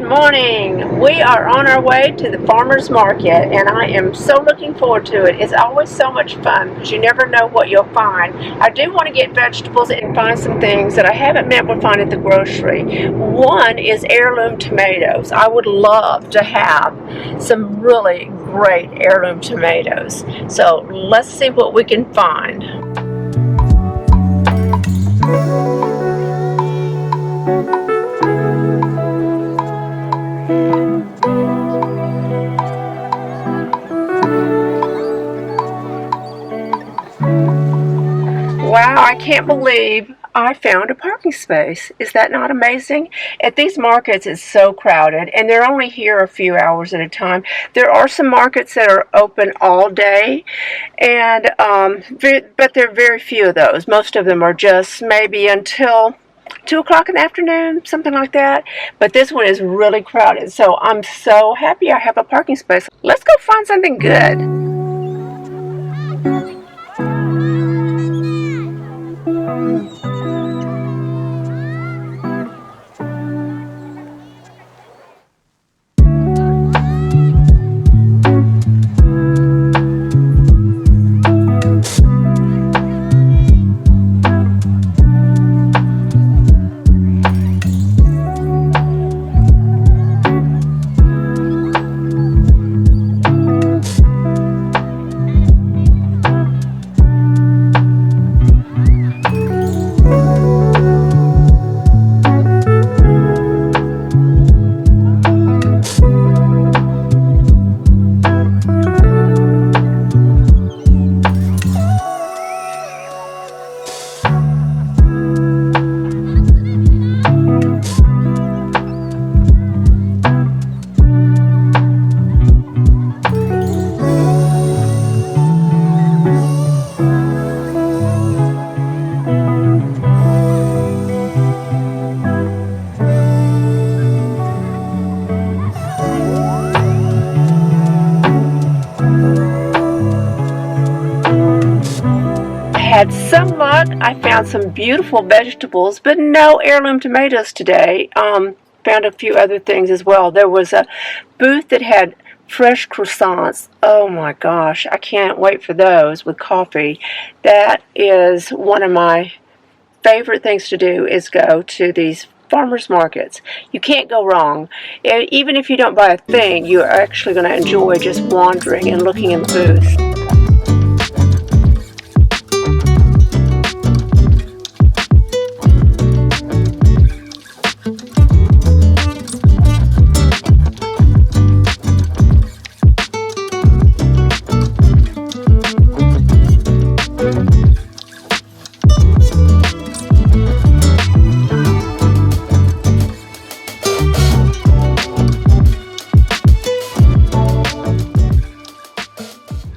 morning. We are on our way to the farmer's market and I am so looking forward to it. It's always so much fun because you never know what you'll find. I do want to get vegetables and find some things that I haven't been able to find at the grocery. One is heirloom tomatoes. I would love to have some really great heirloom tomatoes. So let's see what we can find. Wow, I can't believe I found a parking space. Is that not amazing? At these markets, it's so crowded, and they're only here a few hours at a time. There are some markets that are open all day, and but there are very few of those. Most of them are just maybe until 2 o'clock in the afternoon, something like that. But this one is really crowded, so I'm so happy I have a parking space. Let's go find something good. Had some luck. I found some beautiful vegetables, but no heirloom tomatoes today. Found a few other things as well. There was a booth that had fresh croissants. Oh my gosh, I can't wait for those with coffee. That is one of my favorite things to do, is go to these farmers markets. You can't go wrong. Even if you don't buy a thing, you're actually going to enjoy just wandering and looking in the booths.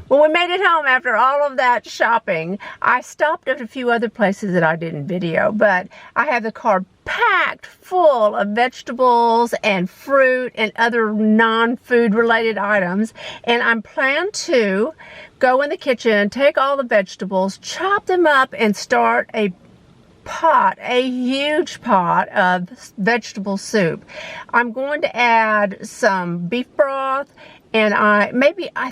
When we made it home after all of that shopping, I stopped at a few other places that I didn't video, but I have the car packed full of vegetables and fruit and other non-food related items, and I'm planning to go in the kitchen, take all the vegetables, chop them up, and start a huge pot of vegetable soup. I'm going to add some beef broth, and I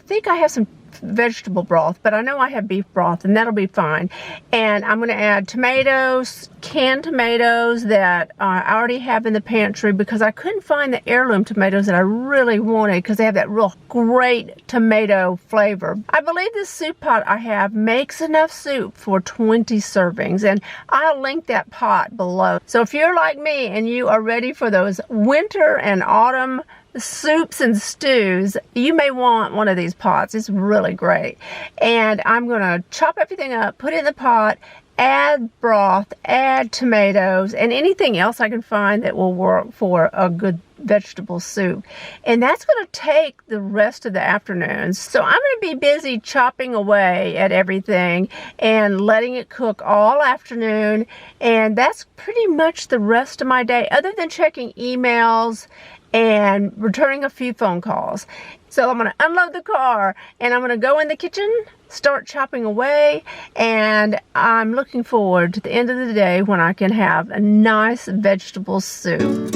think I have some vegetable broth, but I know I have beef broth, and that'll be fine. And I'm going to add tomatoes, canned tomatoes that I already have in the pantry, because I couldn't find the heirloom tomatoes that I really wanted, because they have that real great tomato flavor. I believe this soup pot I have makes enough soup for 20 servings, and I'll link that pot below. So if you're like me and you are ready for those winter and autumn soups and stews, you may want one of these pots. It's really great. And I'm going to chop everything up, put it in the pot, add broth, add tomatoes, and anything else I can find that will work for a good vegetable soup. And that's going to take the rest of the afternoon. So I'm going to be busy chopping away at everything and letting it cook all afternoon. And that's pretty much the rest of my day, other than checking emails and returning a few phone calls. So I'm going to unload the car and I'm going to go in the kitchen, start chopping away, and I'm looking forward to the end of the day when I can have a nice vegetable soup.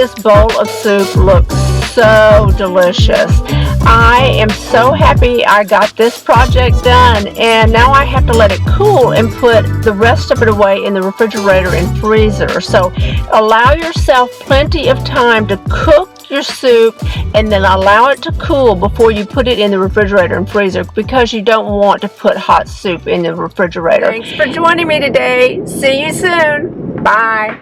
this bowl of soup look so delicious. I am so happy I got this project done, and now I have to let it cool and put the rest of it away in the refrigerator and freezer. So allow yourself plenty of time to cook your soup and then allow it to cool before you put it in the refrigerator and freezer, because you don't want to put hot soup in the refrigerator. Thanks for joining me today. See you soon. Bye.